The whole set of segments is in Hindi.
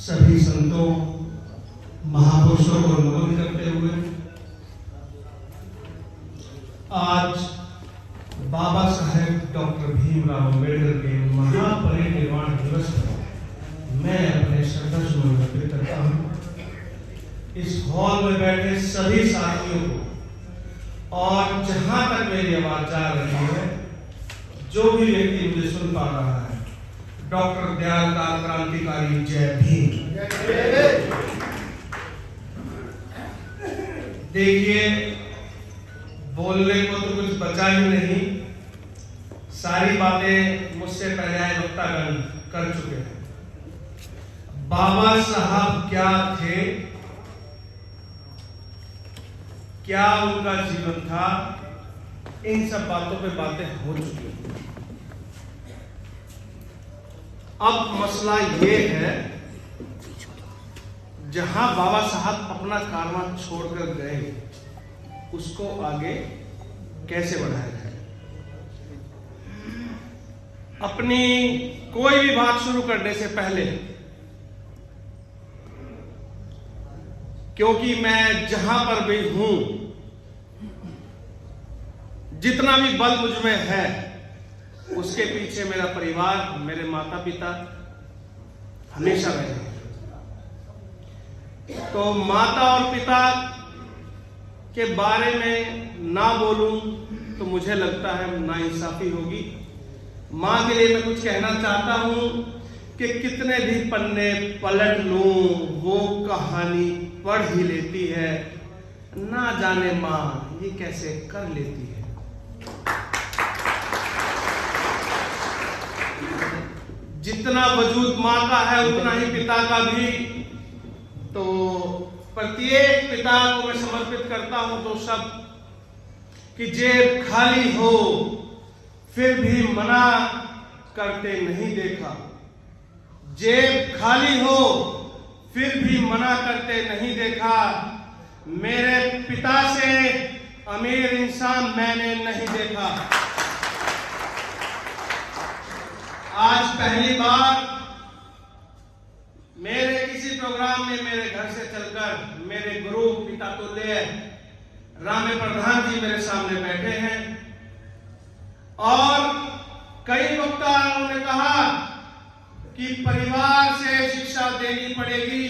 सभी संतों महापुरुषों को नमन करते हुए आज बाबा साहेब डॉक्टर भीमराव अम्बेडकर के महापरिनिर्वाण दिवस पर मैं अपने श्रद्धासुमन अर्पित करता हूँ। इस हॉल में बैठे सभी साथियों को और जहां तक मेरी आवाज जा रही है, जो भी व्यक्ति मुझे सुन पा रहा है, डॉक्टर दयालकाल क्रांतिकारी जय भीम। देखिए, बोलने को तो कुछ बचा ही नहीं, सारी बातें मुझसे पहले आए वक्तागण कर चुके हैं। बाबा साहब क्या थे, क्या उनका जीवन था, इन सब बातों पे बातें हो चुकी हैं। अब मसला ये है, जहां बाबा साहब अपना कारवां छोड़कर गए, उसको आगे कैसे बढ़ाया जाए। अपनी कोई भी बात शुरू करने से पहले, क्योंकि मैं जहां पर भी हूं, जितना भी बल मुझ में है, उसके पीछे मेरा परिवार, मेरे माता पिता हमेशा रहे। तो माता और पिता के बारे में ना बोलूं तो मुझे लगता है नाइंसाफी होगी। मां के लिए मैं कुछ कहना चाहता हूं कि कितने भी पन्ने पलट लूं, वो कहानी पढ़ ही लेती है। ना जाने मां ये कैसे कर लेती है। जितना वजूद मां का है, उतना ही पिता का भी। तो प्रत्येक पिता को मैं समर्पित करता हूं तो सब कि जेब खाली हो फिर भी मना करते नहीं देखा। जेब खाली हो फिर भी मना करते नहीं देखा। मेरे पिता से अमीर इंसान मैंने नहीं देखा। आज पहली बार मेरे किसी प्रोग्राम में मेरे घर से चलकर मेरे गुरु पिता तुल्य रामे प्रधान जी मेरे सामने बैठे हैं और कई वक्ताओं ने कहा कि परिवार से शिक्षा देनी पड़ेगी।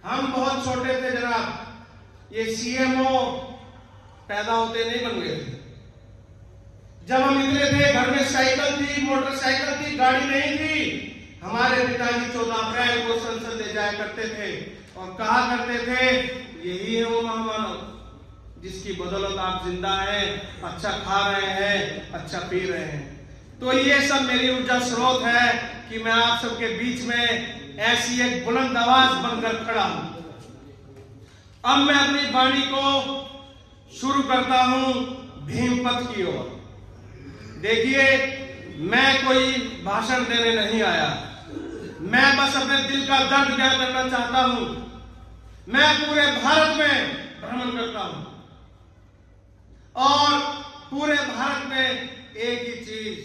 हम बहुत छोटे थे जनाब, ये सीएमओ पैदा होते नहीं बन गए थे। जब हम निकले थे, घर में साइकिल थी, मोटरसाइकिल थी, गाड़ी नहीं थी। हमारे पिताजी 14 अप्रैल को संसद ले जाया करते थे और कहा करते थे, यही है वो महामानव जिसकी बदौलत आप जिंदा हैं, अच्छा खा रहे हैं, अच्छा पी रहे हैं। तो ये सब मेरी ऊर्जा स्रोत है कि मैं आप सबके बीच में ऐसी एक बुलंद आवाज बनकर खड़ा हूं। अब मैं अपनी वाणी को शुरू करता हूं भीमपथ की ओर। देखिए, मैं कोई भाषण देने नहीं आया, मैं बस अपने दिल का दर्द बयां करना चाहता हूं। मैं पूरे भारत में भ्रमण करता हूं और पूरे भारत में एक ही चीज,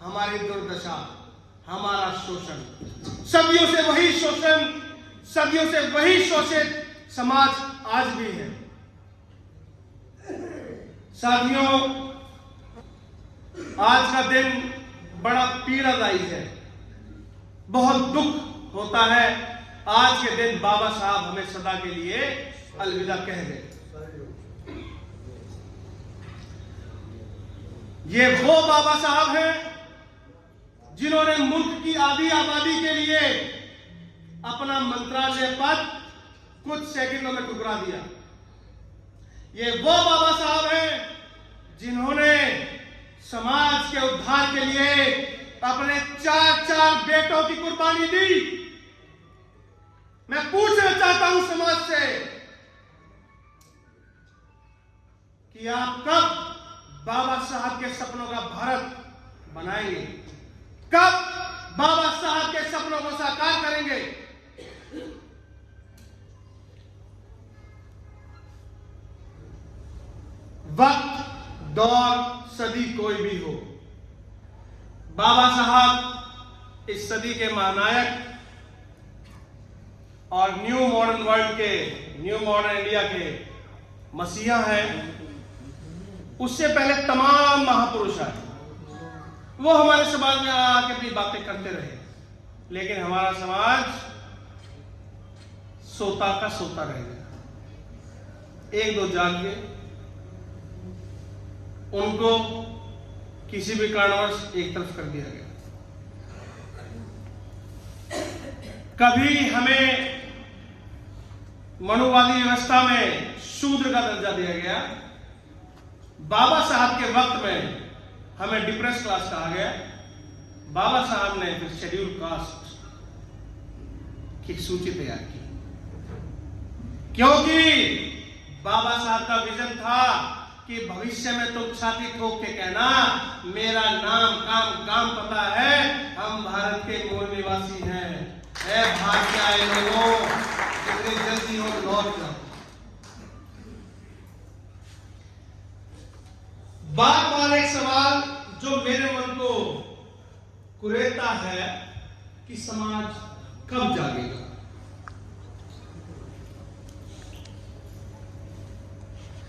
हमारी दुर्दशा, हमारा शोषण, सदियों से वही शोषण, सदियों से वही शोषित समाज आज भी है। साथियों, आज का दिन बड़ा पीड़ादायी है, बहुत दुख होता है। आज के दिन बाबा साहब हमें सदा के लिए अलविदा कह गए। ये वो बाबा साहब हैं जिन्होंने मुल्क की आधी आबादी के लिए अपना मंत्रालय पद कुछ सेकंडों में ठुकरा दिया। ये वो बाबा साहब हैं जिन्होंने समाज के उद्धार के लिए अपने 4 बेटों की कुर्बानी दी। मैं पूछना चाहता हूं समाज से कि आप कब बाबा साहब के सपनों का भारत बनाएंगे? कब बाबा साहब के सपनों को साकार करेंगे? वक्त, दौर, सदी कोई भी हो, बाबा साहब इस सदी के महानायक और न्यू मॉडर्न वर्ल्ड के, न्यू मॉडर्न इंडिया के मसीहा हैं, उससे पहले तमाम महापुरुष आए। वो हमारे समाज में आके अपनी बातें करते रहे, लेकिन हमारा समाज सोता का सोता रह गया। एक दो जाग गए, उनको किसी भी कारणवश एक तरफ कर दिया गया। कभी हमें मनुवादी व्यवस्था में शूद्र का दर्जा दिया गया, बाबा साहब के वक्त में हमें डिप्रेस क्लास कहा गया। बाबा साहब ने फिर शेड्यूल कास्ट की सूची तैयार की, क्योंकि बाबा साहब का विजन था कि भविष्य में तुम छाती ठोक के कहना मेरा नाम काम पता है, हम भारत के मूल निवासी हैं। ऐ बाहर के आए लोगों, जितनी जल्दी हो लौट जाओ। बार बार एक सवाल जो मेरे मन को कुरेदता है कि समाज कब जागेगा।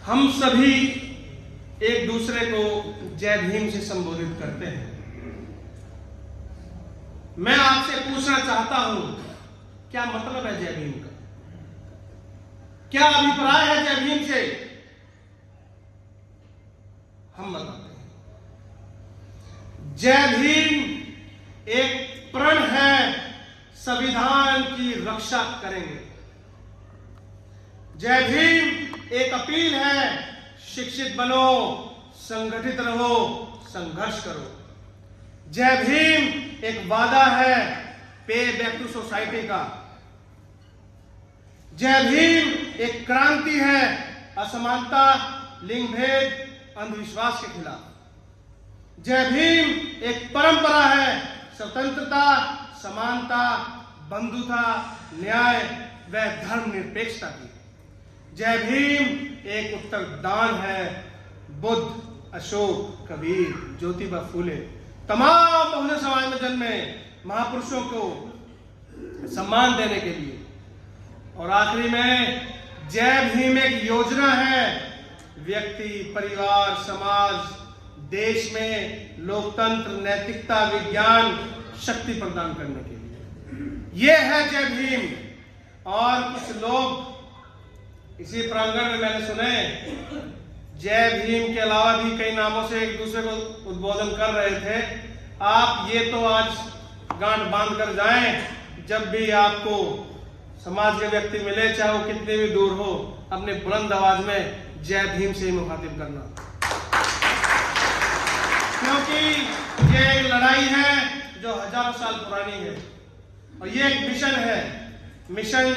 हम सभी एक दूसरे को जय भीम से संबोधित करते हैं। मैं आपसे पूछना चाहता हूं, क्या मतलब है जय भीम का? क्या अभिप्राय है जय भीम से? हम बताते हैं। जय भीम एक प्रण है, संविधान की रक्षा करेंगे। जय भीम एक अपील है, शिक्षित बनो, संगठित रहो, संघर्ष करो। जय भीम एक वादा है, पे बैक टू सोसाइटी का। जय भीम एक क्रांति है, असमानता, लिंग भेद, अंधविश्वास के खिलाफ। जय भीम एक परंपरा है, स्वतंत्रता, समानता, बंधुता, न्याय व धर्मनिरपेक्षता की। जय भीम एक उत्तरदान है, बुद्ध, अशोक, कबीर, ज्योतिबा फूले, तमाम बहुजन समाज में जन्मे महापुरुषों को सम्मान देने के लिए। और आखिरी में जय भीम एक योजना है, व्यक्ति, परिवार, समाज, देश में लोकतंत्र, नैतिकता, विज्ञान, शक्ति प्रदान करने के लिए। यह है जय भीम। और कुछ लोग इसी प्रांगण में मैंने सुने जय भीम के अलावा भी कई नामों से एक दूसरे को उद्बोधन कर रहे थे। आप ये तो आज गांठ बांध कर जाएं, जब भी आपको समाज के व्यक्ति मिले, चाहे वो कितने भी दूर हो, अपने बुलंद आवाज में जय भीम से ही मुखातिब करना, क्योंकि ये एक लड़ाई है जो हजारों साल पुरानी है। और ये एक मिशन है, मिशन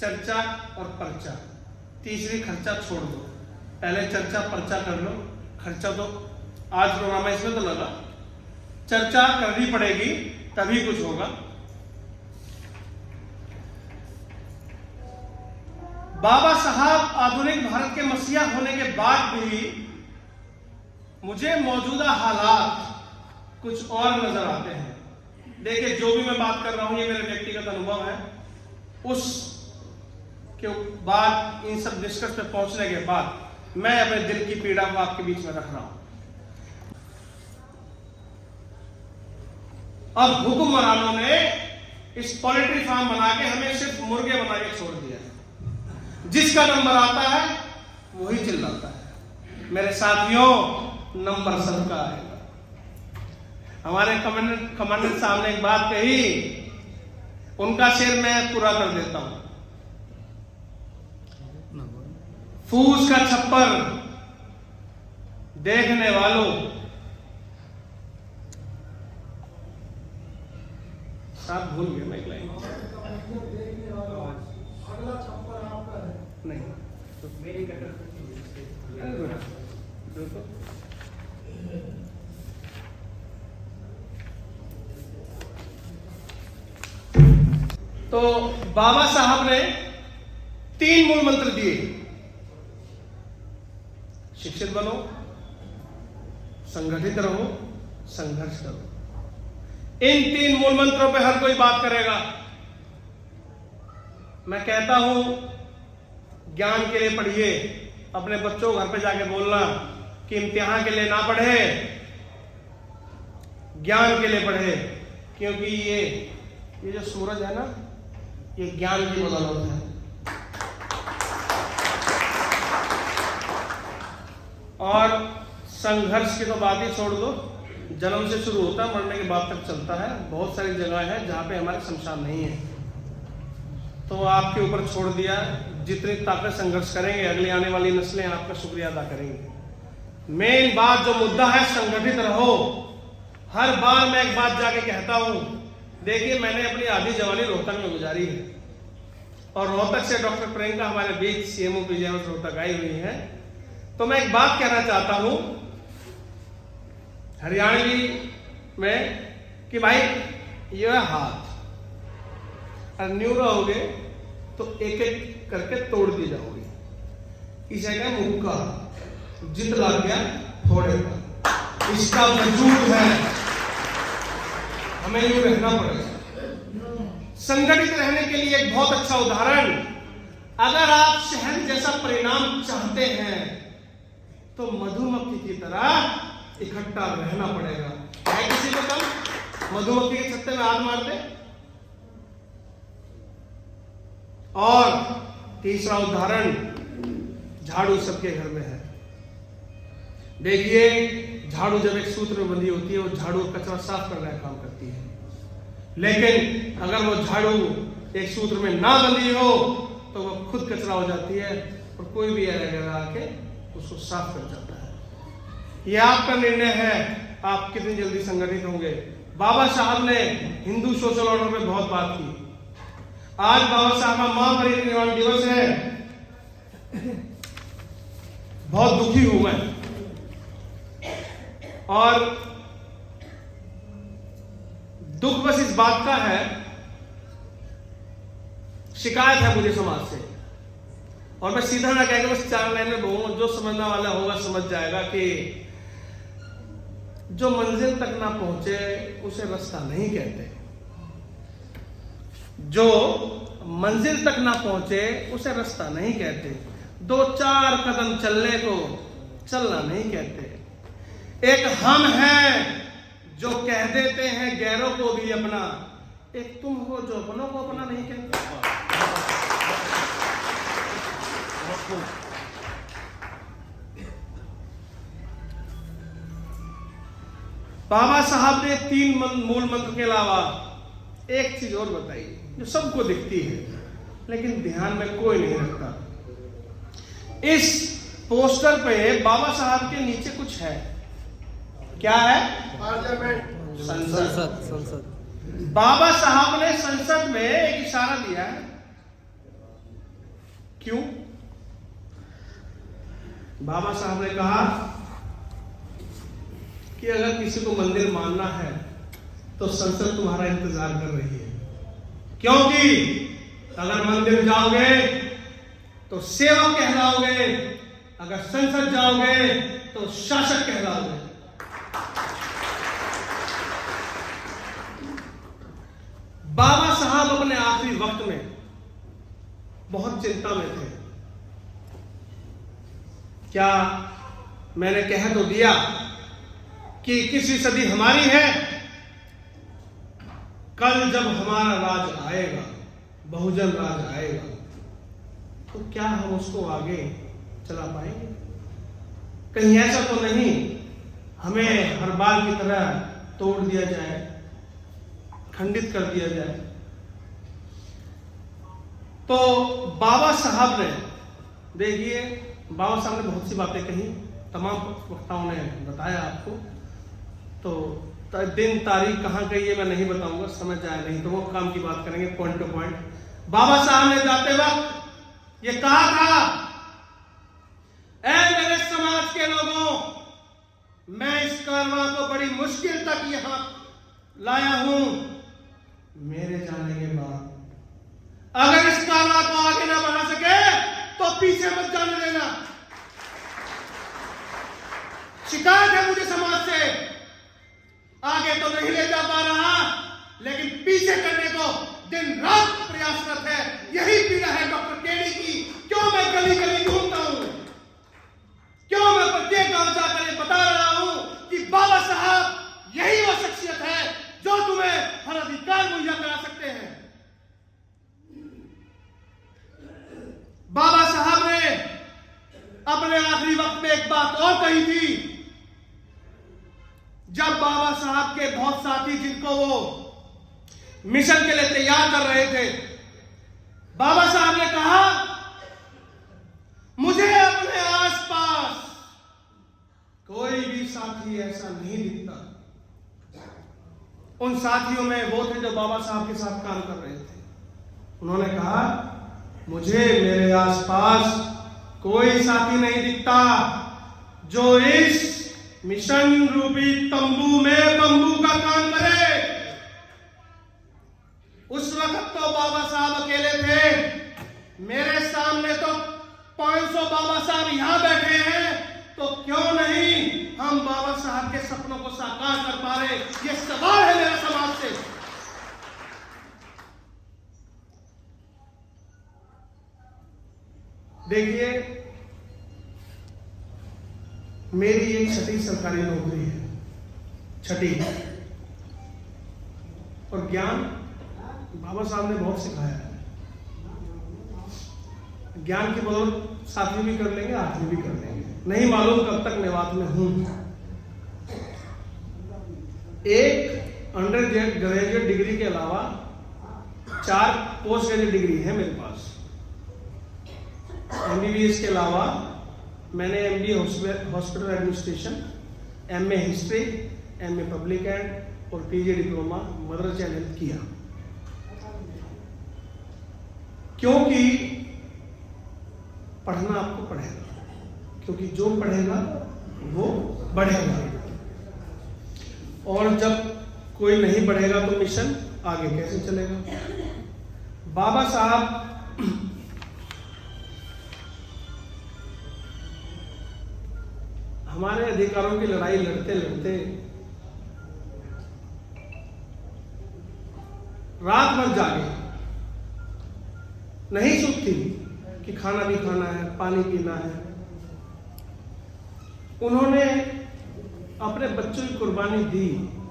चर्चा और पर्चा। तीसरी खर्चा छोड़ दो, पहले चर्चा पर्चा कर लो। खर्चा तो आज प्रोग्राम है इसमें तो लगा, चर्चा करनी पड़ेगी तभी कुछ होगा। बाबा साहब आधुनिक भारत के मसीहा होने के बाद भी मुझे मौजूदा हालात कुछ और नजर आते हैं। देखिए, जो भी मैं बात कर रहा हूं ये मेरा व्यक्तिगत अनुभव है। उस के बाद, इन सब निष्कर्ष पे पहुंचने के बाद मैं अपने दिल की पीड़ा को आपके बीच में रख रहा हूं। अब हुक्मरानों ने इस पोल्ट्री फार्म बना के हमें सिर्फ मुर्गे बना के छोड़ दिया है। जिसका नंबर आता है वही चिल्लाता है। मेरे साथियों, नंबर सबका आएगा। हमारे कमांडेंट साहब ने एक बात कही, उनका शेर मैं पूरा कर देता हूं। फूस का छप्पर देखने वालों, साथ भूल गए मैं एक लाइन। नहीं तो मेरी तो बाबा साहब ने 3 मूल मंत्र दिए, शिक्षित बनो, संगठित रहो, संघर्ष करो। इन 3 मूल मंत्रों पे हर कोई बात करेगा। मैं कहता हूं ज्ञान के लिए पढ़िए, अपने बच्चों को घर पे जाके बोलना कि इम्तिहान के लिए ना पढ़े, ज्ञान के लिए पढ़े, क्योंकि ये जो सूरज है ना, ये ज्ञान की बदौलत है। और संघर्ष की तो बात ही छोड़ दो, जन्म से शुरू होता है, मरने के बाद तक चलता है। बहुत सारी जगह है जहां पे हमारे शमशान नहीं है, तो आपके ऊपर छोड़ दिया। जितनी ताकत संघर्ष करेंगे, अगली आने वाली नस्लें आपका शुक्रिया अदा करेंगी। मेन बात जो मुद्दा है, संगठित रहो। हर बार मैं एक बात जाके कहता हूं, देखिए मैंने अपनी आधी जवानी रोहतक में गुजारी है, और रोहतक से डॉक्टर प्रियंका हमारे बीच सीएमओ पीजीआई रोहतक आई हुई है। तो मैं एक बात कहना चाहता हूं हरियाणवी में कि भाई ये हाथ और न्यू रहोगे तो एक एक करके तोड़ दी जाओगे। इसे क्या मुक्का जित लग गया थोड़े पर, इसका वजूद है, हमें यूं रहना पड़ेगा। संगठित रहने के लिए एक बहुत अच्छा उदाहरण, अगर आप शहद जैसा परिणाम चाहते हैं तो मधुमक्खी की तरह इकट्ठा रहना पड़ेगा। है किसी को कम मधुमक्खी के छत्ते में हाथ मार दे। और तीसरा उदाहरण, झाड़ू सबके घर में है। देखिए झाड़ू जब एक सूत्र में बंधी होती है, वो झाड़ू कचरा साफ करने का काम करती है, लेकिन अगर वो झाड़ू एक सूत्र में ना बंधी हो तो वो खुद कचरा हो जाती है और कोई भी आके उसको साफ कर जाता है। ये आपका निर्णय है, आप कितनी जल्दी संगठित होंगे। बाबा साहब ने हिंदू सोशल ऑर्डर पे बहुत बात की। आज बाबा साहब का महापरिनिर्वाण दिवस है, बहुत दुखी हूं मैं, और दुख बस इस बात का है, शिकायत है मुझे समाज से, और मैं सीधा ना कहकर बस 4 लाइन में बोलूंगा, जो समझने वाला होगा समझ जाएगा कि जो मंजिल तक ना पहुंचे उसे रास्ता नहीं कहते, जो मंजिल तक ना पहुंचे उसे रास्ता नहीं कहते, 2-4 कदम चलने को चलना नहीं कहते। एक हम हैं जो कह देते हैं गैरों को भी अपना, एक तुम हो जो अपनों को अपना नहीं कहते। बाबा साहब ने 3 मूल मंत्र के अलावा एक चीज और बताई जो सबको दिखती है लेकिन ध्यान में कोई नहीं रखता। इस पोस्टर पे बाबा साहब के नीचे कुछ है, क्या है? पार्लियामेंट, संसद। बाबा साहब ने संसद में एक इशारा दिया है, क्यों? बाबा साहब ने कहा कि अगर किसी को मंदिर मानना है तो संसद तुम्हारा इंतजार कर रही है, क्योंकि अगर मंदिर जाओगे तो सेवक कहलाओगे, अगर संसद जाओगे तो शासक कहलाओगे। बाबा साहब अपने आखिरी वक्त में बहुत चिंता में थे। क्या मैंने कह तो दिया कि 21वीं सदी हमारी है, कल जब हमारा राज आएगा, बहुजन राज आएगा, तो क्या हम उसको आगे चला पाएंगे? कहीं ऐसा तो नहीं हमें हर बार की तरह तोड़ दिया जाए, खंडित कर दिया जाए। तो बाबा साहब ने, देखिए बाबा साहब ने बहुत सी बातें कही, तमाम वक्ताओं ने बताया आपको, तो दिन तारीख कहां गई है मैं नहीं बताऊंगा, समझ आया नहीं तो वो काम की बात करेंगे पॉइंट टू पॉइंट। बाबा साहब ने जाते वक्त ये कहा था, ऐ मेरे समाज के लोगों, मैं इस कारवां को बड़ी मुश्किल तक यहां लाया हूं, मेरे जाने के बाद अगर इस कारवां को आगे ना बढ़ा सके तो पीछे मत जाने देना। शिकायत है मुझे समाज से, आगे तो नहीं ले जा पा रहा लेकिन पीछे करने को दिन रात प्रयासरत है। यही पीड़ा है डॉक्टर केडी की। क्यों मैं गली गली घूमता हूं, क्यों मैं प्रत्येक गांव जाकर ये बता रहा हूं कि बाबा साहब यही वो शख्सियत है जो तुम्हें हर अधिकार मुहैया करा सकते हैं। बाबा साहब ने अपने आखिरी वक्त में एक बात और कही थी। जब बाबा साहब के बहुत साथी जिनको वो मिशन के लिए तैयार कर रहे थे, बाबा साहब ने कहा मुझे अपने आसपास कोई भी साथी ऐसा नहीं दिखता। उन साथियों में वो थे जो बाबा साहब के साथ काम कर रहे थे। उन्होंने कहा मुझे मेरे आसपास कोई साथी नहीं दिखता जो इस मिशन रूपी तंबू में बंबू का काम करे। उस वक्त तो बाबा साहब अकेले थे। मेरे सामने तो 500 बाबा साहब यहां बैठे हैं, तो क्यों नहीं हम बाबा साहब के सपनों को साकार कर पा रहे? ये सवाल है मेरा समाज से। देखिए, मेरी एक छठी सरकारी नौकरी है, छठी। और ज्ञान बाबा साहब ने बहुत सिखाया है। ज्ञान की बदौलत सातवीं भी कर लेंगे, आठवीं भी कर लेंगे, नहीं मालूम कब तक मेवात में हूं। एक अंडर ग्रेजुएट डिग्री के अलावा 4 पोस्ट ग्रेजुएट डिग्री है मेरे पास। MBBS के अलावा मैंने MBA hospital administration, MA history, MA public ad और PG diploma mother child health किया। क्योंकि पढ़ना आपको पढ़ेगा, क्योंकि जो पढ़ेगा वो बढ़ेगा। और जब कोई नहीं बढ़ेगा तो मिशन आगे कैसे चलेगा? बाबा साहब हमारे अधिकारों की लड़ाई लड़ते लड़ते रात भर जागे, नहीं सुनती कि खाना भी खाना है, पानी पीना है। उन्होंने अपने बच्चों की कुर्बानी दी।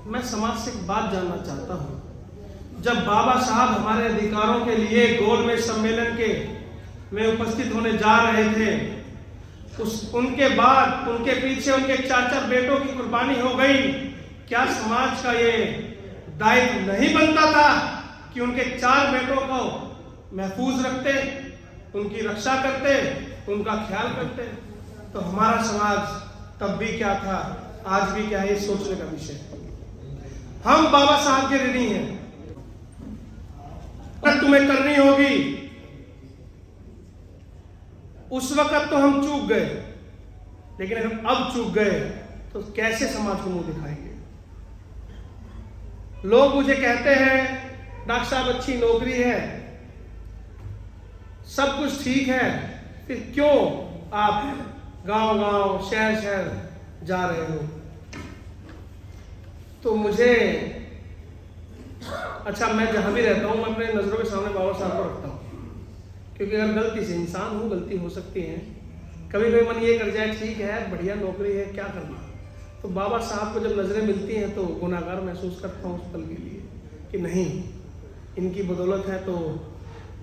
मैं समाज से एक बात जानना चाहता हूं। जब बाबा साहब हमारे अधिकारों के लिए गोलमेज सम्मेलन के में उपस्थित होने जा रहे थे, उनके बाद उनके पीछे उनके 4 बेटों की कुर्बानी हो गई। क्या समाज का ये दायित्व नहीं बनता था कि उनके 4 बेटों को महफूज रखते, उनकी रक्षा करते, उनका ख्याल करते? तो हमारा समाज तब भी क्या था, आज भी क्या है, ये सोचने का विषय है। हम बाबा साहब के ऋणी हैं। अगर तुम्हें करनी होगी, उस वक्त तो हम चूक गए, लेकिन अगर अब चूक गए तो कैसे समाज को मुंह दिखाएंगे? लोग मुझे कहते हैं डॉक्टर साहब अच्छी नौकरी है, सब कुछ ठीक है, फिर क्यों आप गांव-गांव, शहर-शहर जा रहे हो? तो मुझे, अच्छा, मैं जहां भी रहता हूं मैं अपने नजरों के सामने बाबा साहब को रखता हूं, क्योंकि अगर गलती से, इंसान हूं, गलती हो सकती है, कभी कभी मन ये कर जाए ठीक है, बढ़िया नौकरी है, क्या करना। तो बाबा साहब को जब नजरें मिलती हैं तो गुनाहगार महसूस करता हूं उस पल के लिए कि नहीं, इनकी बदौलत है। तो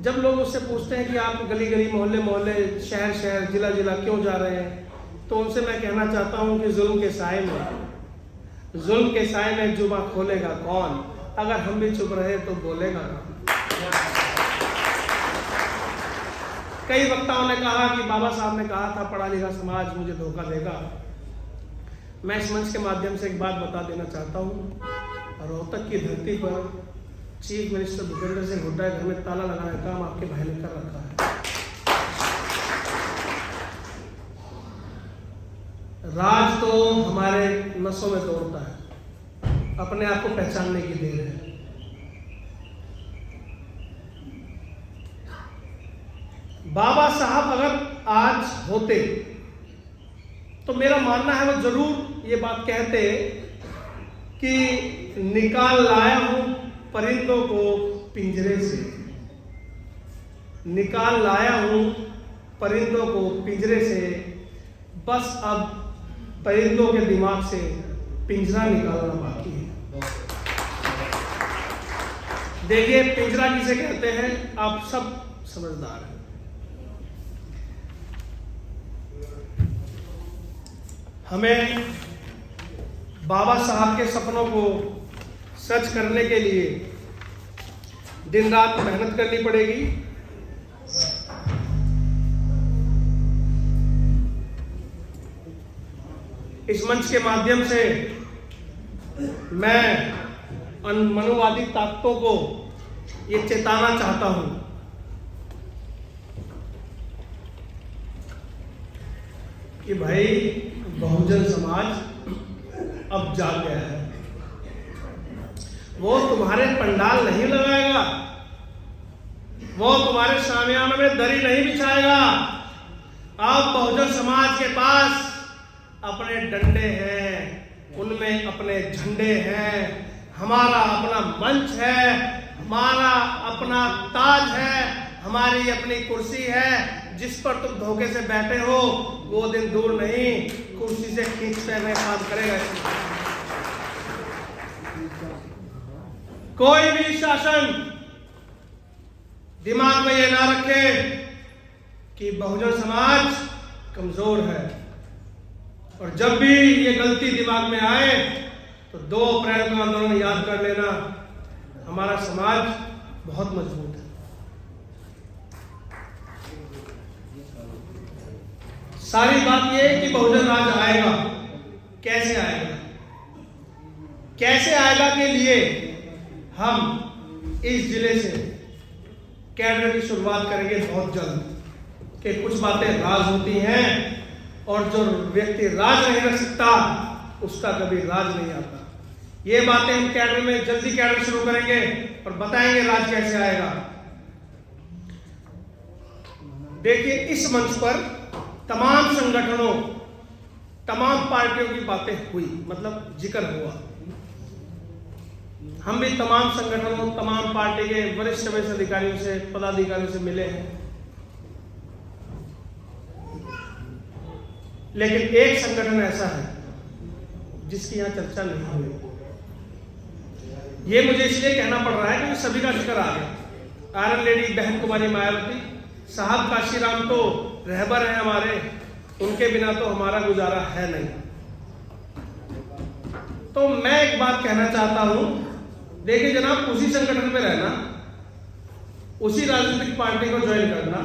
जब लोग उससे पूछते हैं कि आप गली गली, मोहल्ले मोहल्ले, शहर शहर, जिला जिला क्यों जा रहे हैं, तो उनसे मैं कहना चाहता हूं कि जुल्म के साए में जुबां खोलेगा कौन? अगर हम भी चुप रहे तो बोलेगा कौन? कई वक्ताओं ने कहा कि बाबा साहब ने कहा था पढ़ा लिखा समाज मुझे धोखा देगा। मैं इस मंच के माध्यम से एक बात बता देना चाहता हूं। रोहतक की धरती पर चीफ मिनिस्टर भूपेंद्र सिंह हुड्डा के घर में ताला लगाने का काम आपके भाई ने कर रखा है। राज तो हमारे नसों में दौड़ता है, अपने आप को पहचानने की देर है। बाबा साहब अगर आज होते तो मेरा मानना है वो जरूर ये बात कहते कि निकाल लाया हूं परिंदों को पिंजरे से निकाल लाया हूं परिंदों को पिंजरे से, बस अब परिंदों के दिमाग से पिंजरा निकालना बाकी है। देखिए पिंजरा किसे कहते हैं, आप सब समझदार हैं। हमें बाबा साहब के सपनों को सच करने के लिए दिन रात मेहनत करनी पड़ेगी। इस मंच के माध्यम से मैं मनुवादी ताकतों को ये चेताना चाहता हूं कि भाई बहुजन समाज अब जाग गया है। वो तुम्हारे पंडाल नहीं लगाएगा, वो तुम्हारे शामियाने में दरी नहीं बिछाएगा। अब बहुजन समाज के पास अपने डंडे हैं, उनमें अपने झंडे हैं, हमारा अपना मंच है, हमारा अपना ताज है, हमारी अपनी कुर्सी है। जिस पर तुम धोखे से बैठे हो वो दिन दूर नहीं, कुर्सी से खींचते हुए काम करेगा। कोई भी शासन दिमाग में ये ना रखे कि बहुजन समाज कमजोर है, और जब भी ये गलती दिमाग में आए तो 2 अप्रैल का आंदोलन याद कर लेना। हमारा समाज बहुत मजबूत है। सारी बात ये है कि बहुजन राज आएगा, कैसे आएगा, कैसे आएगा के लिए हम इस जिले से कैडर की शुरुआत करेंगे बहुत जल्द। कि कुछ बातें राज होती हैं और जो व्यक्ति राज नहीं रख सकता उसका कभी राज नहीं आता। ये बातें हम कैडर में जल्दी कैडर शुरू करेंगे और बताएंगे राज कैसे आएगा। देखिए इस मंच पर तमाम संगठनों, तमाम पार्टियों की बातें हुई, मतलब जिक्र हुआ। हम भी तमाम संगठनों, तमाम पार्टी के वरिष्ठ अधिकारियों से, पदाधिकारियों से मिले हैं, लेकिन एक संगठन ऐसा है जिसकी यहां चर्चा नहीं हुई। ये मुझे इसलिए कहना पड़ रहा है क्योंकि सभी का जिक्र आ गया। आयरन लेडी बहन कुमारी मायावती साहब, काशीराम तो रहबर हैं हमारे, उनके बिना तो हमारा गुजारा है नहीं। तो मैं एक बात कहना चाहता हूं, देखिए जनाब, उसी संगठन में रहना, उसी राजनीतिक पार्टी को ज्वाइन करना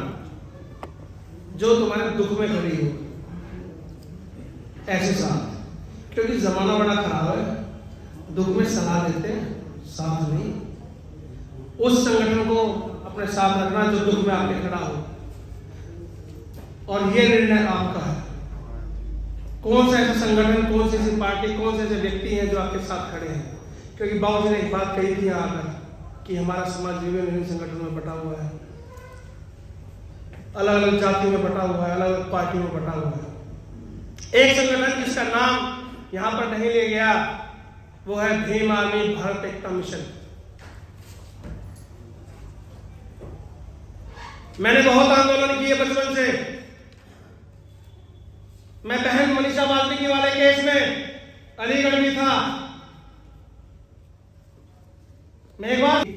जो तुम्हारे दुख में खड़ी हो, ऐसे साथ। क्योंकि जमाना बड़ा खराब है, दुख में सलाह देते साथ नहीं। उस संगठन को अपने साथ रखना जो दुख में आपके खड़ा हो, और यह निर्णय आपका है। कौन सा ऐसा संगठन, कौन सी ऐसी पार्टी, कौन से ऐसे व्यक्ति हैं जो आपके साथ खड़े हैं। क्योंकि बाबू जी ने एक बात कही थी आकर कि हमारा समाज विभिन्न संगठनों में बटा हुआ है, अलग अलग जातियों में बटा हुआ है, अलग अलग पार्टियों में बटा हुआ है। एक संगठन जिसका नाम यहां पर नहीं ले गया वो है भीम आर्मी भारत एकता मिशन। मैंने बहुत आंदोलन किए बचपन से। मैं बहन मनीषा वाल्मीकि वाले केस में अलीगढ़ में था। मैं बात,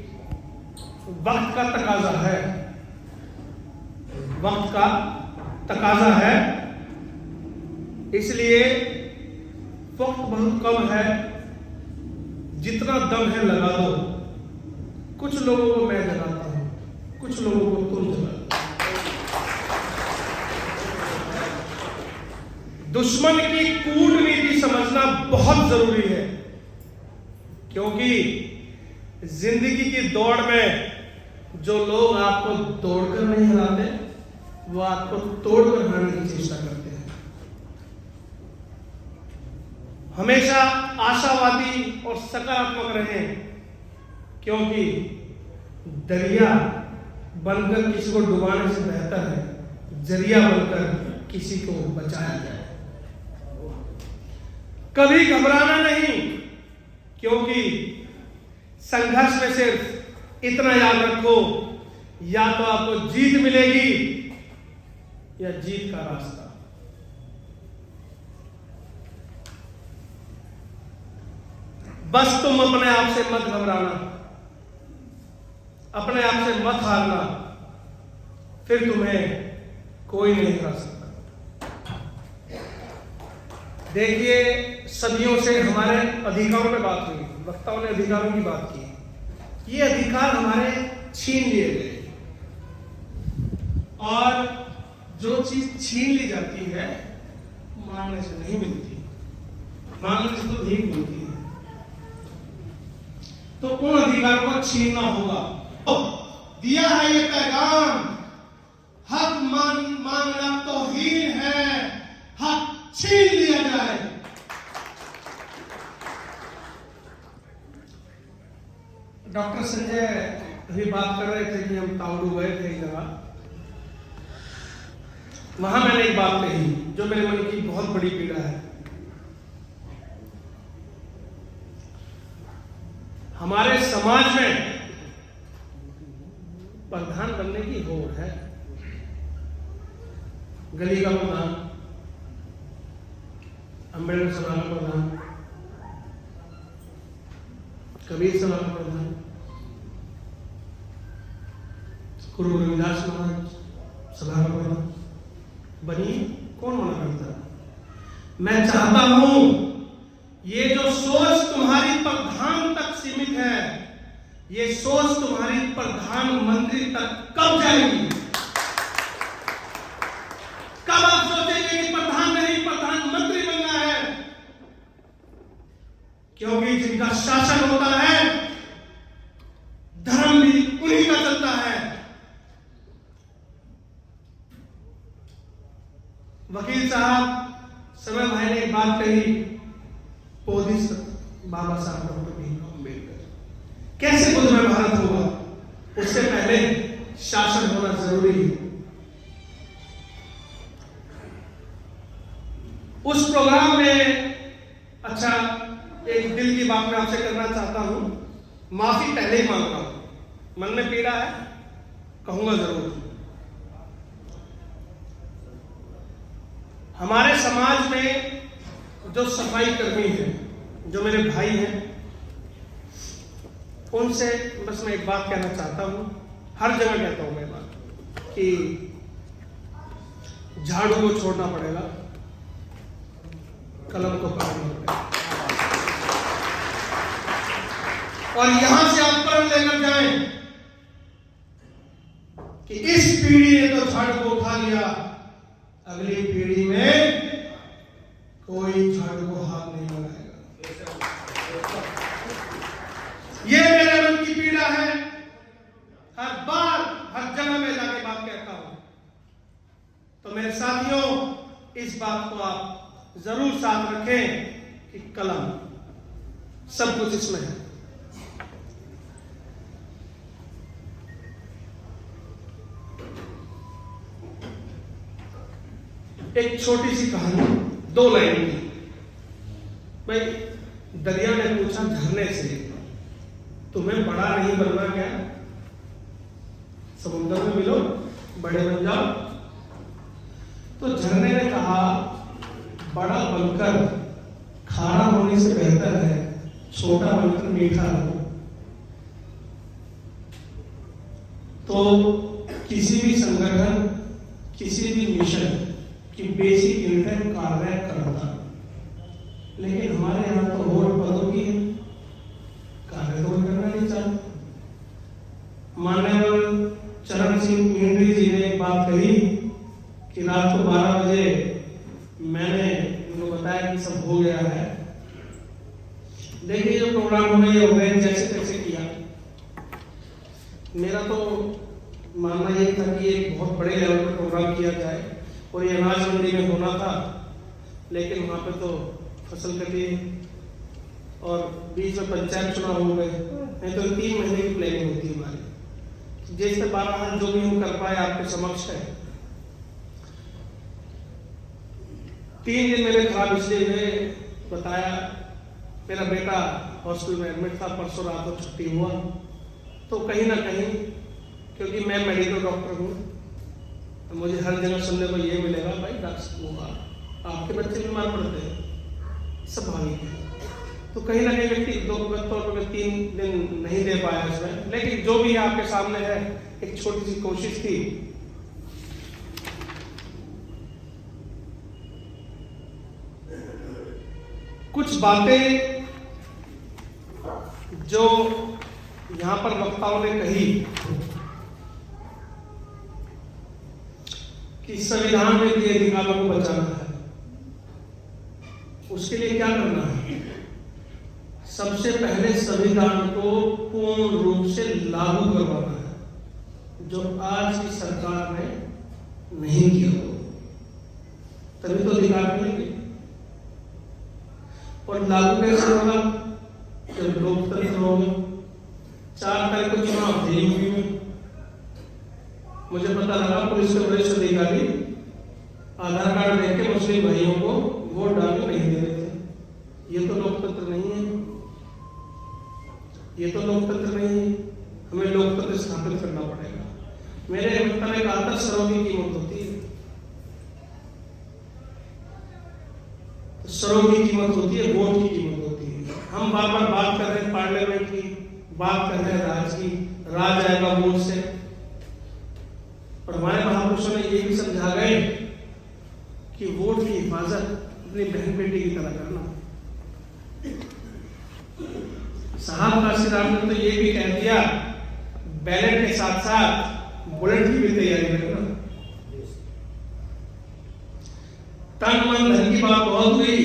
वक्त का तकाजा है, वक्त का तकाजा है, इसलिए वक्त बहुत कम है, जितना दम है लगा दो। कुछ लोगों को मैं जगाता हूं, कुछ लोगों को तुम जगा। दुश्मन की कूटनीति समझना बहुत जरूरी है, क्योंकि जिंदगी की दौड़ में जो लोग आपको दौड़कर नहीं हराते, वो आपको तोड़कर हराने की चेष्टा करते हैं। हमेशा आशावादी और सकारात्मक रहें, क्योंकि दरिया बनकर किसी को डुबाने से बेहतर है जरिया बनकर किसी को बचाया जाए। कभी घबराना नहीं, क्योंकि संघर्ष में सिर्फ इतना याद रखो, या तो आपको जीत मिलेगी या जीत का रास्ता। बस तुम अपने आप से मत घबराना, अपने आप से मत हारना, फिर तुम्हें कोई नहीं हरा सकता। देखिए, सदियों से हमारे अधिकारों पे बात हुई, वक्ताओं ने अधिकारों की बात की। ये अधिकार हमारे छीन लिए गए, और जो चीज छीन ली जाती है मांगने से नहीं मिलती, मांगने से तो भीख मिलती है। तो उन अधिकारों को छीनना होगा। तो दिया है ये पैगाम, हक मांगना तौहीन है, हक छीन लिया जाए। डॉक्टर संजय अभी बात कर रहे थे कि हम ताउडू गए थे एक जगह, वहां मैंने एक बात कही जो मेरे मन की बहुत बड़ी पीड़ा है। हमारे समाज में प्रधान बनने की होड़ है, गली का प्रधान, अम्बेडकर सभा का प्रधान, कबीर सभा का प्रधान, गुरु रविदास महाराज सभा का प्रधान बनिए। कौन मना करता? मैं चाहता हूं ये जो सोच तुम्हारी प्रधान तक सीमित है, ये सोच तुम्हारी प्रधानमंत्री तक कब जाएगी? कब आप सोचेंगे कि प्रधान नहीं प्रधानमंत्री बनना है? क्योंकि जिनका शासन होता है, धर्म भी उन्हीं का चलता है। वकील साहब समय भाई ने एक बात कही, पोधिस बाबा साहब डॉक्टर भीमराव अम्बेडकर, कैसे खुद में भारत होगा? उससे पहले शासन होना जरूरी है। उस प्रोग्राम में अच्छा एक दिल की बात मैं आपसे करना चाहता हूं, माफी पहले ही मांग रहा हूं, मन में पीड़ा है, कहूंगा जरूर। हमारे समाज में जो सफाई कर्मी हैं, जो मेरे भाई हैं, उनसे बस मैं एक बात कहना चाहता हूं, हर जगह कहता हूं मैं बात, कि झाड़ू को छोड़ना पड़ेगा, कलम को पकड़ना पड़ेगा, और यहां से आप प्रण लेकर जाएं कि इस पीढ़ी ने तो झाड़ू को उठा लिया, अगली पीढ़ी में कोई झाड़ू को हाथ नहीं लगाएगा। ये मेरे मन की पीड़ा है, हर बार हर जगह में जाके बात कहता हूं। तो मेरे साथियों, इस बात को आप जरूर साथ रखें कि कलम सब कुछ इसमें है। एक छोटी सी कहानी, 2 लाइन की। भाई, दरिया ने पूछा झरने से, तुम्हें बड़ा नहीं बनना क्या? समुद्र में मिलो, बड़े बन जाओ। तो झरने ने कहा, बड़ा बनकर खारा होने से बेहतर है छोटा बनकर मीठा हो। तो किसी भी संगठन, किसी भी मिशन कि बेसिक इंटेंट कार्य करता, लेकिन हमारे यहां तो और पदों की कार्य तो करना नहीं चाहते। माननीय चरण सिंह इंद्री जी ने एक बात कही कि रात को 12 बजे मैंने उनको बताया कि सब हो गया है, देखिए जो प्रोग्राम हो गए हो गए, जैसे तैसे किया। मेरा तो मानना यही था कि एक बहुत बड़े लेवल पर प्रोग्राम किया जाए, और ये अनाज मंडी में होना था, लेकिन वहां पे तो फसल कटी और बीच में पंचायत चुनाव हो गए, नहीं तो 3 महीने की प्लानिंग होती है हमारी। जैसे 12 जो भी हम कर पाए आपके समक्ष है। 3 दिन मेरे खराब इसलिए हुए, बताया मेरा बेटा हॉस्पिटल में एडमिट था, परसों रात को छुट्टी हुआ, तो कहीं ना कहीं, क्योंकि मैं मेडिकल डॉक्टर हूँ, तो मुझे हर जगह सुनने को ये मिलेगा, भाई डॉक्टर आपके बच्चे बीमार पड़ते हैं, स्वाभाविक है। तो कहीं ना कहीं व्यक्तिगत तौर पर 3 दिन नहीं दे पाया उसमें, लेकिन जो भी आपके सामने है एक छोटी सी कोशिश थी। कुछ बातें जो यहां पर वक्ताओं ने कही कि संविधान में दिए अधिकारों को बचाना है, उसके लिए क्या करना है? सबसे पहले संविधान को पूर्ण रूप से लागू करवाना है, जो आज की सरकार ने नहीं किया हो, तभी तो अधिकार मिलेंगे। और लागू कैसे होगा? जब लोकतंत्र होगा। 4 तारीख को चुनाव थे यूपी में, मुझे पता लगा पुलिस के वरिष्ठ अधिकारी आधार कार्ड देख के मुस्लिम भाइयों को वोट डालने नहीं दे रहे थे। ये तो लोकतंत्र नहीं है, ये तो लोकतंत्र नहीं है। हमें लोकतंत्र स्थापित करना पड़ेगा। मेरे वक्ता ने कहा था सरों की कीमत होती है, तो सरों की कीमत होती है, वोट की कीमत होती है। हम बार बार बात कर रहे हैं पार्लियामेंट की, बात कर रहे हैं राज की, राज आएगा वोट से। और हमारे महापुरुषों ने ये भी समझा गए कि वोट की हिफाजत अपनी बहन बेटी की तरह करना। साहब काशीराम ने तो ये भी कह दिया, बैलेट के साथ साथ बुलेट की भी तैयारी करना। तन मन धन की बात बहुत हुई,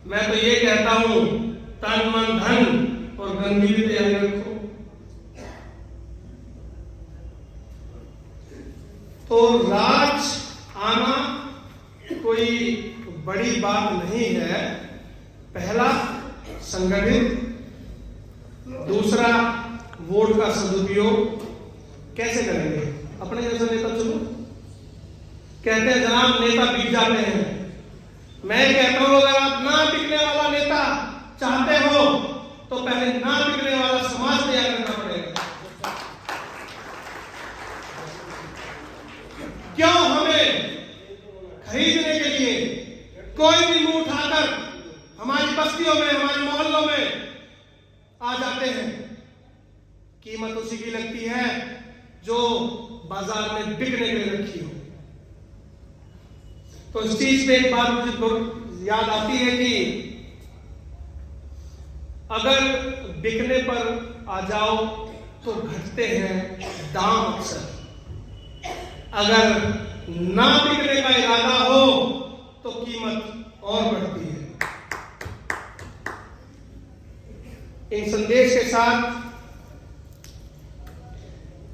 मैं तो ये कहता हूं तन मन धन और धन की भी तैयारी रखो। तो राज आना कोई बड़ी बात नहीं है। पहला संगठित, दूसरा वोट का सदुपयोग कैसे करेंगे? अपने जैसा नेता चुनो। कहते हैं जनाब नेता बिक जाते हैं, मैं कहता हूं अगर आप ना बिकने वाला नेता चाहते हो तो पहले ना बिकने वाला समाज तैयार करना पड़ेगा। क्यों हमें खरीदने के लिए कोई भी मुंह उठाकर हमारी बस्तियों में, हमारे मोहल्लों में आ जाते हैं? कीमत उसी की लगती है जो बाजार में बिकने के लिए रखी हो। तो इस चीज पे एक बात मुझे याद आती है कि अगर बिकने पर आ जाओ तो घटते हैं दाम अक्सर, अगर ना बिकने का इरादा हो तो कीमत और बढ़ती है। इन संदेश के साथ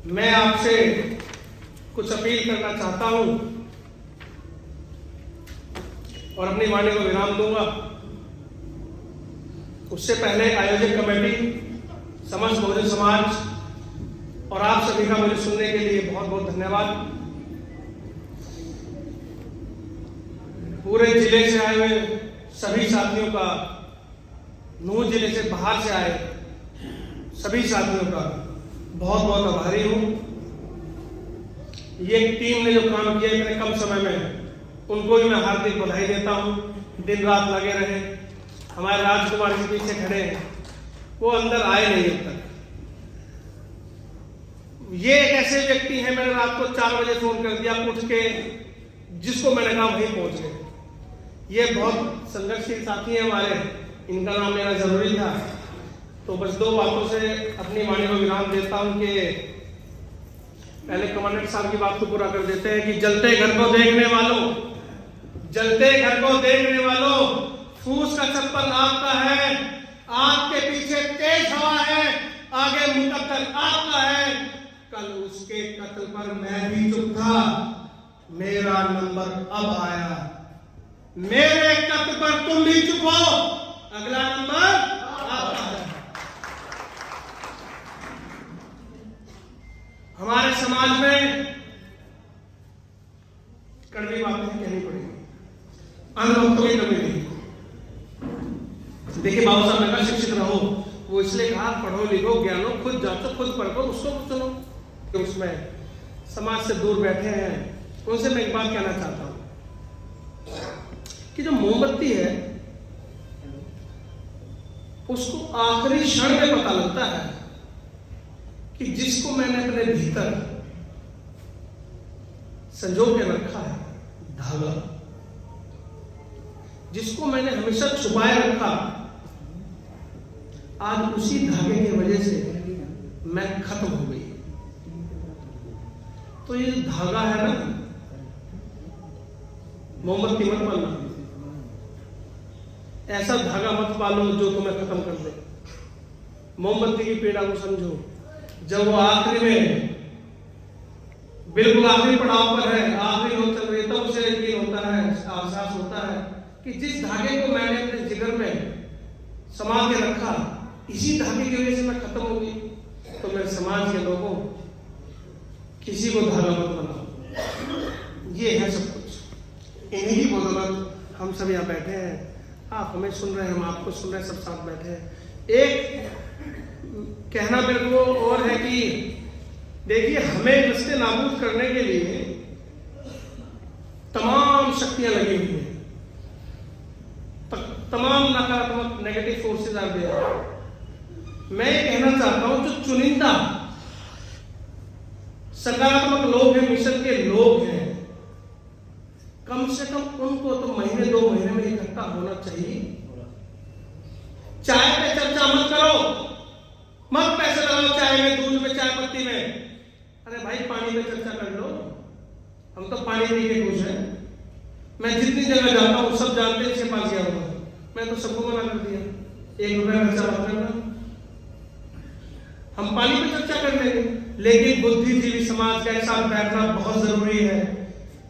मैं आपसे कुछ अपील करना चाहता हूं और अपनी वाणी को विराम दूंगा। उससे पहले आयोजक कमेटी, समस्त बहुजन समाज और आप सभी का मुझे सुनने के लिए बहुत बहुत धन्यवाद। पूरे जिले से आए हुए सभी साथियों का, नूह जिले से बाहर से आए सभी साथियों का बहुत बहुत आभारी हूं। ये टीम ने जो काम किया इतने कम समय में, उनको भी मैं हार्दिक बधाई देता हूं। दिन रात लगे रहे। हमारे राजकुमार जी पीछे खड़े हैं, वो अंदर आए नहीं अब तक। ये एक ऐसे व्यक्ति हैं, मैंने रात को 4 बजे फोन कर दिया उठ के, जिसको मैंने कहा वहीं पहुंच गए। ये बहुत संघर्षशील साथी हैं हमारे, इनका नाम लेना जरूरी था। तो बस 2 बातों से अपनी वाणी को विराम देता हूं कि पहले कमांडेंट साहब की बात को पूरा कर देते हैं कि जलते घर को देखने वालों, जलते घर को देखने वालों, फूस का चप्पल आपका है, आग के पीछे तेज हवा है, आगे मुकद्दर आपका है। कल उसके कत्ल पर मैं भी चुप था, मेरा नंबर अब आया। मेरे कत्ल पर तुम भी चुप हो, अगला नंबर आपका है। हमारे समाज में कड़वी बातें कहनी पड़ेगी, अनुभक्तों की कमी नहीं। देखिए बाबू साहब ने कहा शिक्षित रहो, वो इसलिए कहा पढ़ो लिखो ज्ञानो, खुद जांचो खुद परखो, उसको सुनो। कि उसमें समाज से दूर बैठे हैं उनसे मैं एक बात कहना चाहता हूं कि जो मोमबत्ती है उसको आखिरी क्षण में पता लगता है कि जिसको मैंने अपने भीतर संजो के रखा है, धागा, जिसको मैंने हमेशा छुपाए रखा, आज उसी धागे की वजह से मैं खत्म हो गई। तो ये धागा है ना, मोमबत्ती मत पालना, ऐसा धागा मत पालो जो तुम्हें खत्म कर दे। मोमबत्ती की पीड़ा को समझो, जब वो आखिरी में बिल्कुल आखिरी पड़ाव पर है, आखिरी लोग चल रही है, तब उसे यकीन होता है, एहसास होता है कि जिस धागे को मैंने अपने जिगर में समा के रखा, इसी धागे की वजह से मैं खत्म हो गई। तो मेरे समाज के लोगों, किसी को धागा मत बनाओ। ये है सब कुछ, इन्हीं की बदौलत हम सब यहाँ बैठे हैं, आप हमें सुन रहे हैं, हम आपको सुन रहे हैं, सब साथ बैठे हैं। एक कहना मेरे को और है कि देखिए, हमें नस्ल नाबूद करने के लिए तमाम शक्तियां लगी हुई हैं, तमाम नकारात्मक नेगेटिव फोर्सेस आ गए। मैं कहना चाहता हूं जो चुनिंदा सकारात्मक लोग हैं, मिशन के लोग हैं, कम से कम उनको तो महीने 2 महीने में इकट्ठा होना चाहिए। चाय पे चर्चा मत करो, मत पैसे लगाओ चाय में, दूध में, चाय पत्ती में। अरे भाई, पानी पे चर्चा कर लो, हम तो पानी पी के खुश हैं। मैं जितनी जगह जाता हूं सब जानते हैं, इसके पास गया हुआ, मैं तो सबको मना कर दिया, 1 रुपया खर्चा मत करना, हम पानी पे चर्चा कर लेंगे। लेकिन बुद्धिजीवी समाज के साथ बैठना बहुत जरूरी है,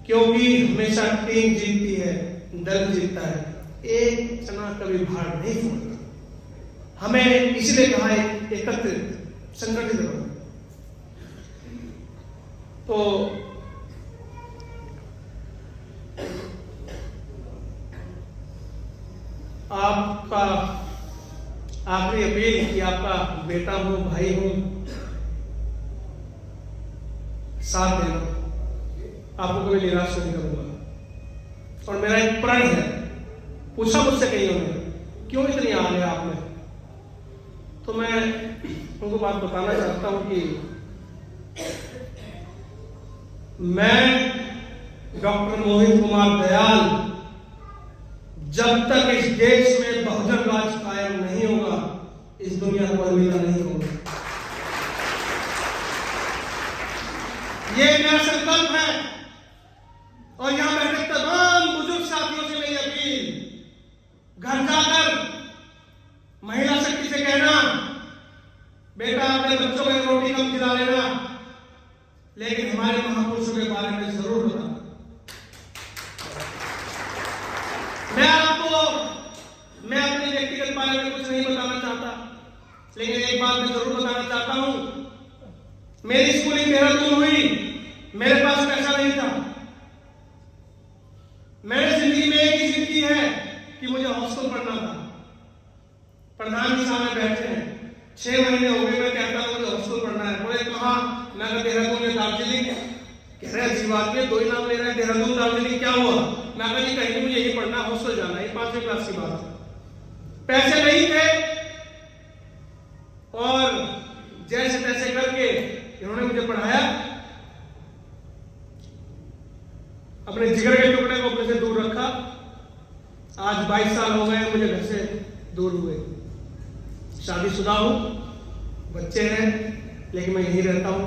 क्योंकि हमेशा टीम जीतती है, दल जीतता है, एक जना कभी भार नहीं फोड़ता। हमें इसलिए कहा है एकत्रित, संगठित रहो। तो आपका आखिरी अपील कि आपका बेटा हो, भाई हो, साथ देना, आपको कभी निराश नहीं करूंगा। और मेरा एक प्रण है, पूछा मुझसे कईयों ने क्यों इतनी आग है आप में, तो मैं उनको बात बताना चाहता हूं कि मैं डॉक्टर मोहित कुमार दयाल, जब तक इस देश में बहुजन राज कायम नहीं होगा, इस दुनिया को अलविदा नहीं होगा। ये मेरा संकल्प है। और यहां बैठे तमाम बुजुर्ग साथियों से मेरी अपील, घर जाकर महिला शक्ति से कहना, बेटा अपने बच्चों को रोटी कम खिला लेना, लेकिन हमारे महापुरुषों के बारे में जरूर बताना। मैं अपने व्यक्तिगत बारे में कुछ नहीं बताना चाहता, लेकिन एक बात मैं जरूर बताना चाहता हूं। मेरी स्कूलिंग देहरादून हुई, मेरे पास पैसा नहीं था। मेरी जिंदगी में एक ही जिंदगी है कि मुझे हॉस्टल पढ़ना था। प्रधान जी सामने बैठे हैं, 6 महीने हो गए मैं कहता हूं मुझे हॉस्टल पढ़ना है। बोले कहां? मैं देहरादून में, दार्जिलिंग। कह रहे अच्छी बात है, 2 ही नाम ले रहे हैं, देहरादून दार्जिलिंग, क्या हुआ? मैं कहा जी कहीं मुझे यही पढ़ना, हॉस्टल जाना है, 5वीं क्लास की बात है। पैसे नहीं थे और जैसे तैसे करके इन्होंने मुझे पढ़ाया। अपने जिगर के टुकड़े को अपने से दूर रखा। आज 22 साल हो गए मुझे घर से दूर हुए। शादीशुदा हूं, बच्चे हैं, लेकिन मैं यहीं रहता हूं।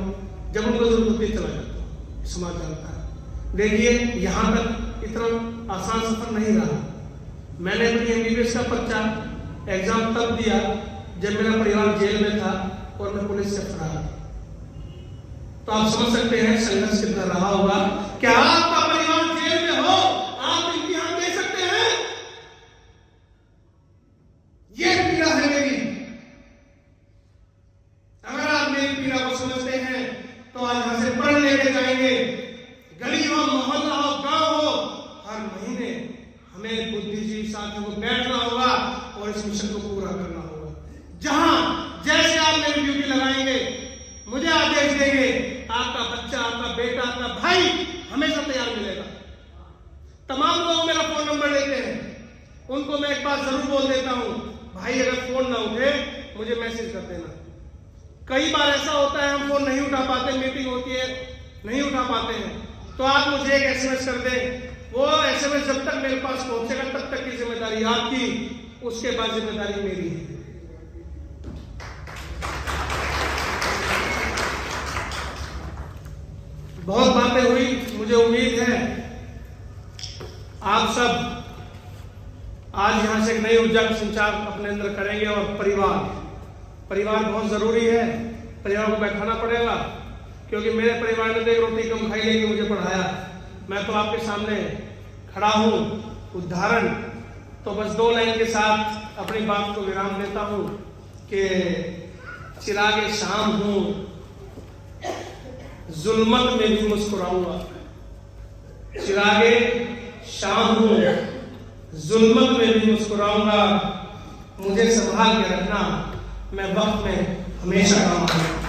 जब उनको जरूरत होती है चला जाता हूं, समाज जानता है। देखिए, यहां तक इतना आसान सफर नहीं रहा। मैंने अपनी एमबीबीएस का पर्चा एग्जाम तब दिया जब मेरा परिवार जेल में था और मैं पुलिस से फरार। तो आप समझ सकते हैं संघर्ष कितना रहा होगा। क्या आपका परिवार जेल में हो, आप इम्तिहान दे सकते हैं? ये पीड़ा है मेरी। अगर आप मेरी पीड़ा को समझते हैं तो आज यहां से प्रण लेके जाएंगे। गली हो, मोहल्ला हो, गांव हो, हर महीने हमें बुद्धिजीवी साथियों को बैठना होगा और इस मिशन को पूरा करना होगा। जहां लिए आपका बच्चा, आपका बेटा, आपका भाई हमेशा तैयार मिलेगा। तमाम लोग मेरा फोन नंबर लेते हैं, उनको मैं एक बात जरूर बोल देता हूं, भाई अगर फोन ना उठे मुझे मैसेज कर देना। कई बार ऐसा होता है हम फोन नहीं उठा पाते, मीटिंग होती है नहीं उठा पाते हैं, तो आप मुझे एक एसएमएस कर दें। वो एसएमएस जब तक मेरे पास पहुंचेगा तब तक की जिम्मेदारी आपकी, उसके बाद जिम्मेदारी मेरी है। बहुत बातें हुई, मुझे उम्मीद है आप सब आज यहां से एक नई ऊर्जा का संचार अपने अंदर करेंगे। और परिवार बहुत जरूरी है, परिवार को बैठाना पड़ेगा, क्योंकि मेरे परिवार ने तो एक रोटी कम खाई लेके मुझे पढ़ाया। मैं तो आपके सामने खड़ा हूं उदाहरण। तो बस 2 लाइन के साथ अपनी बात को विराम देता हूं कि चिरागे शाम हूं, जुल्मत में भी मुस्कुराऊंगा। चिरागे शाम हूं, जुल्मत में भी मुस्कुराऊंगा। मुझे संभाल के रखना, मैं वक्त में हमेशा काम करूंगा।